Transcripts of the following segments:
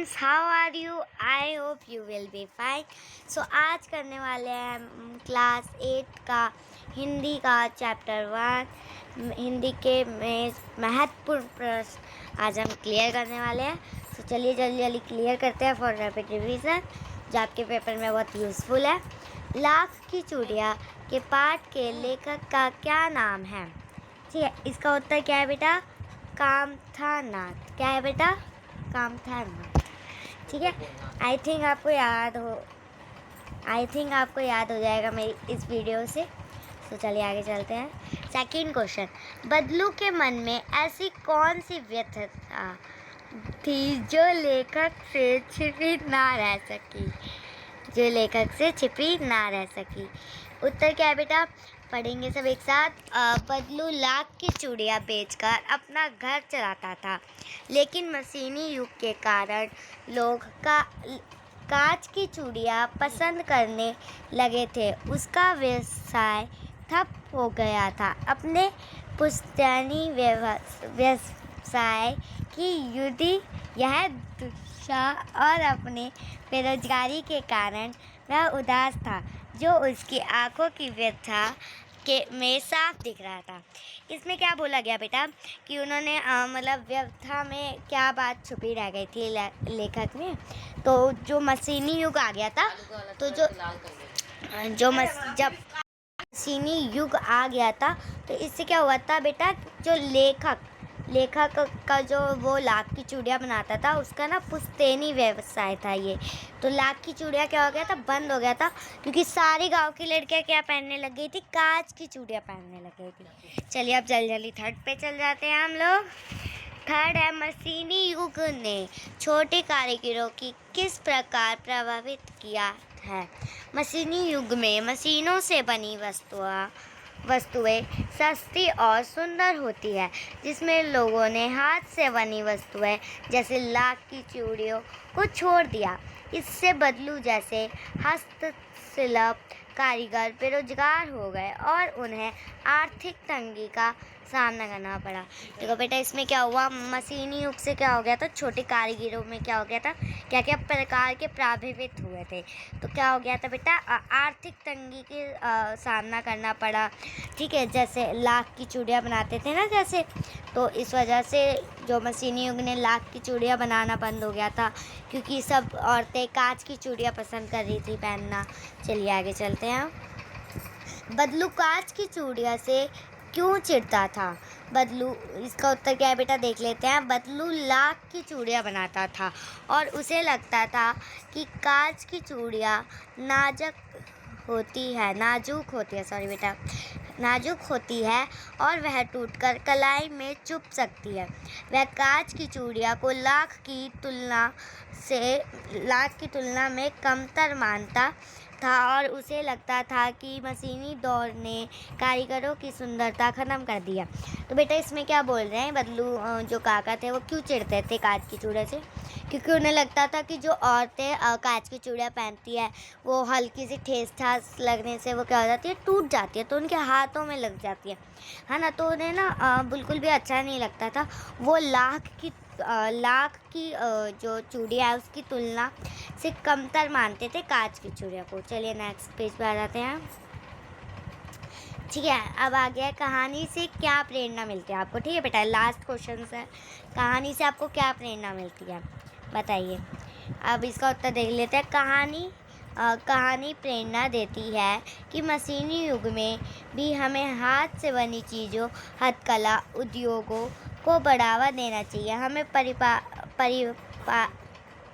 Friends, how are you? I hope you will be fine. So आज करने वाले हैं क्लास 8 का हिंदी का चैप्टर 1 हिंदी के में महत्वपूर्ण प्रश्न आज हम क्लियर करने वाले हैं। सो चलिए जल्दी जल्दी क्लियर करते हैं फॉर रैपिड रिवीजन, जो आपके पेपर में बहुत यूज़फुल है। लाख की चूड़ियाँ के पाठ के लेखक का क्या नाम है? ठीक है, इसका उत्तर क्या है बेटा? कामथानाथ। क्या है बेटा? कामथानाथ। ठीक है, आई थिंक आपको याद हो जाएगा मेरी इस वीडियो से। तो चलिए आगे चलते हैं। सेकंड क्वेश्चन, बदलू के मन में ऐसी कौन सी व्यथा थी जो लेखक से छिपी ना रह सकी? उत्तर क्या है बेटा? पढ़ेंगे सब एक साथ। बदलू लाख की चूड़ियाँ बेचकर अपना घर चलाता था, लेकिन मशीनी युग के कारण लोग कांच की चूड़ियाँ पसंद करने लगे थे। उसका व्यवसाय ठप हो गया था। अपने पुश्तैनी व्यवसाय की युद्धि यह दुष्टा और अपने बेरोजगारी के कारण वह उदास था, जो उसकी आंखों की व्यथा में साफ दिख रहा था। इसमें क्या बोला गया बेटा कि उन्होंने मतलब व्यथा में क्या बात छुपी रह गई थी लेखक में? तो जो मशीनी युग आ गया था, तो जब मशीनी युग आ गया था तो इससे क्या हुआ था बेटा? जो लेखक का जो वो लाख की चूड़ियाँ बनाता था, उसका ना पुश्तैनी व्यवसाय था ये। तो लाख की चूड़ियाँ क्या हो गया था? बंद हो गया था, क्योंकि सारी गांव की लड़कियाँ क्या पहनने लग गई थी? कांच की चूड़ियाँ पहनने लग गई थी। चलिए अब जल्दी जल्दी थर्ड पे चल जाते हैं हम लोग। थर्ड है, मशीनी युग ने छोटे कारीगरों की किस प्रकार प्रभावित किया है? मशीनी युग में मशीनों से बनी वस्तुएं सस्ती और सुंदर होती है, जिसमें लोगों ने हाथ से बनी वस्तुएं जैसे लाख की चूड़ियों को छोड़ दिया। इससे बदलू जैसे हस्तशिल्प कारीगर बेरोजगार हो गए और उन्हें आर्थिक तंगी का सामना करना पड़ा। देखो बेटा, इसमें क्या हुआ? मशीनी युग से क्या हो गया था? छोटे कारीगरों में क्या हो गया था? क्या क्या प्रकार के प्रभावित हुए थे? तो क्या हो गया था बेटा? आर्थिक तंगी के सामना करना पड़ा। ठीक है, जैसे लाख की चूड़ियाँ बनाते थे ना, जैसे, तो इस वजह से जो मशीनी युग ने लाख की चूड़ियाँ बनाना बंद हो गया था, क्योंकि सब औरतें कांच की चूड़ियाँ पसंद कर रही थी पहनना। चलिए आगे चलते हैं। बदलू कांच की चूड़ियाँ से क्यों चिढ़ता था? बदलू, इसका उत्तर क्या है बेटा? देख लेते हैं। बदलू लाख की चूड़ियाँ बनाता था और उसे लगता था कि कांच की चूड़ियाँ नाजुक होती है और वह टूटकर कलाई में चुभ सकती है। वह कांच की चूड़ियाँ को लाख की तुलना में कमतर मानता था और उसे लगता था कि मशीनी दौर ने कारीगरों की सुंदरता ख़त्म कर दिया। तो बेटा इसमें क्या बोल रहे हैं? बदलू जो काका थे वो क्यों चिढ़ते थे कांच की चूड़ियों से? क्योंकि उन्हें लगता था कि जो औरतें कांच की चूड़ियाँ पहनती है, वो हल्की सी ठेस ठास लगने से वो क्या हो जाती है? टूट जाती है, तो उनके हाथों में लग जाती है ना, तो उन्हें ना बिल्कुल भी अच्छा नहीं लगता था। वो लाख की जो चूड़ियाँ है उसकी तुलना से कमतर मानते थे कांच की चूड़ियों को। चलिए नेक्स्ट पेज पे आ जाते हैं। ठीक है, अब आ गया कहानी से क्या प्रेरणा मिलती है आपको? ठीक है बेटा, लास्ट क्वेश्चन है, कहानी से आपको क्या प्रेरणा मिलती है बताइए। अब इसका उत्तर देख लेते हैं। कहानी प्रेरणा देती है कि मशीनी युग में भी हमें हाथ से बनी चीज़ों, हथकला उद्योगों को बढ़ावा देना चाहिए। हमें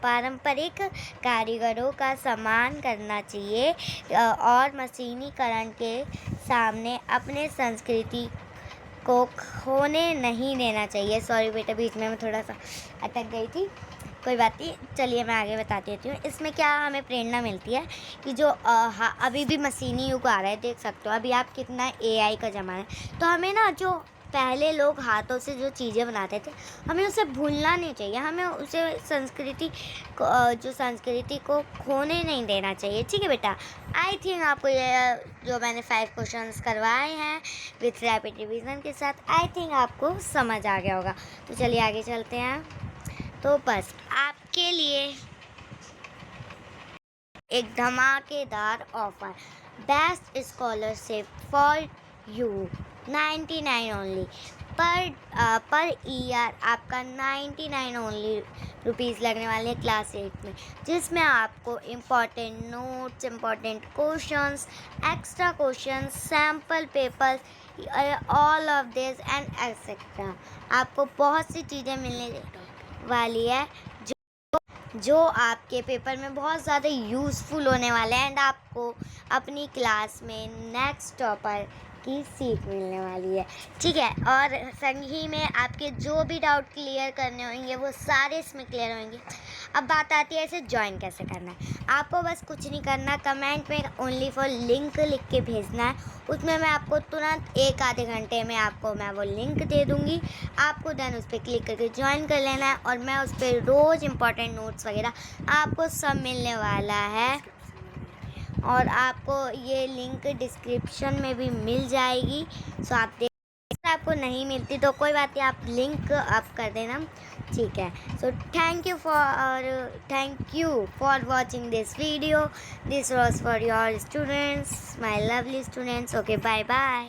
पारंपरिक कारीगरों का सम्मान करना चाहिए और मशीनीकरण के सामने अपने संस्कृति को खोने नहीं देना चाहिए। सॉरी बेटा, बीच में मैं थोड़ा सा अटक गई थी, कोई बात नहीं। चलिए मैं आगे बता देती हूँ। इसमें क्या हमें प्रेरणा मिलती है कि जो अभी भी मशीनी युग आ रहा है, देख सकते हो अभी आप, कितना AI का ज़माना है। तो हमें ना, जो पहले लोग हाथों से जो चीज़ें बनाते थे, हमें उसे भूलना नहीं चाहिए। हमें उसे संस्कृति को खोने नहीं देना चाहिए। ठीक है बेटा, आई थिंक आपको ये जो मैंने 5 क्वेश्चंस करवाए हैं विथ रैपिड रिवीजन के साथ, आई थिंक आपको समझ आ गया होगा। तो चलिए आगे चलते हैं। तो बस आप आपके लिए एक धमाकेदार offer, best scholarship for you, 99 only per year आपका 99 ओनली रुपीज़ लगने वाले हैं क्लास 8 में, जिसमें आपको important notes, important questions, extra questions, sample papers, all of this and etcetera. आपको बहुत सी चीज़ें मिलने वाली है जो आपके पेपर में बहुत ज़्यादा यूज़फुल होने वाले हैं एंड आपको अपनी क्लास में नेक्स्ट टॉपर की सीट मिलने वाली है, ठीक है। और संग ही में आपके जो भी डाउट क्लियर करने होंगे वो सारे इसमें क्लियर होंगे। अब बात आती है इसे ज्वाइन कैसे करना है। आपको बस कुछ नहीं करना, कमेंट में ओनली फॉर लिंक लिख के भेजना है। उसमें मैं आपको तुरंत 1 आधे घंटे में आपको मैं वो लिंक दे दूँगी। आपको देन उस पर क्लिक करके ज्वाइन कर लेना है और मैं उस पर रोज़ इम्पॉर्टेंट नोट्स वगैरह आपको सब मिलने वाला है और आपको ये लिंक डिस्क्रिप्शन में भी मिल जाएगी। सो आप देख, आपको नहीं मिलती तो कोई बात नहीं, आप लिंक अप कर देना, ठीक है। So thank you for watching this video. This was for your students, my lovely students. Okay, bye bye.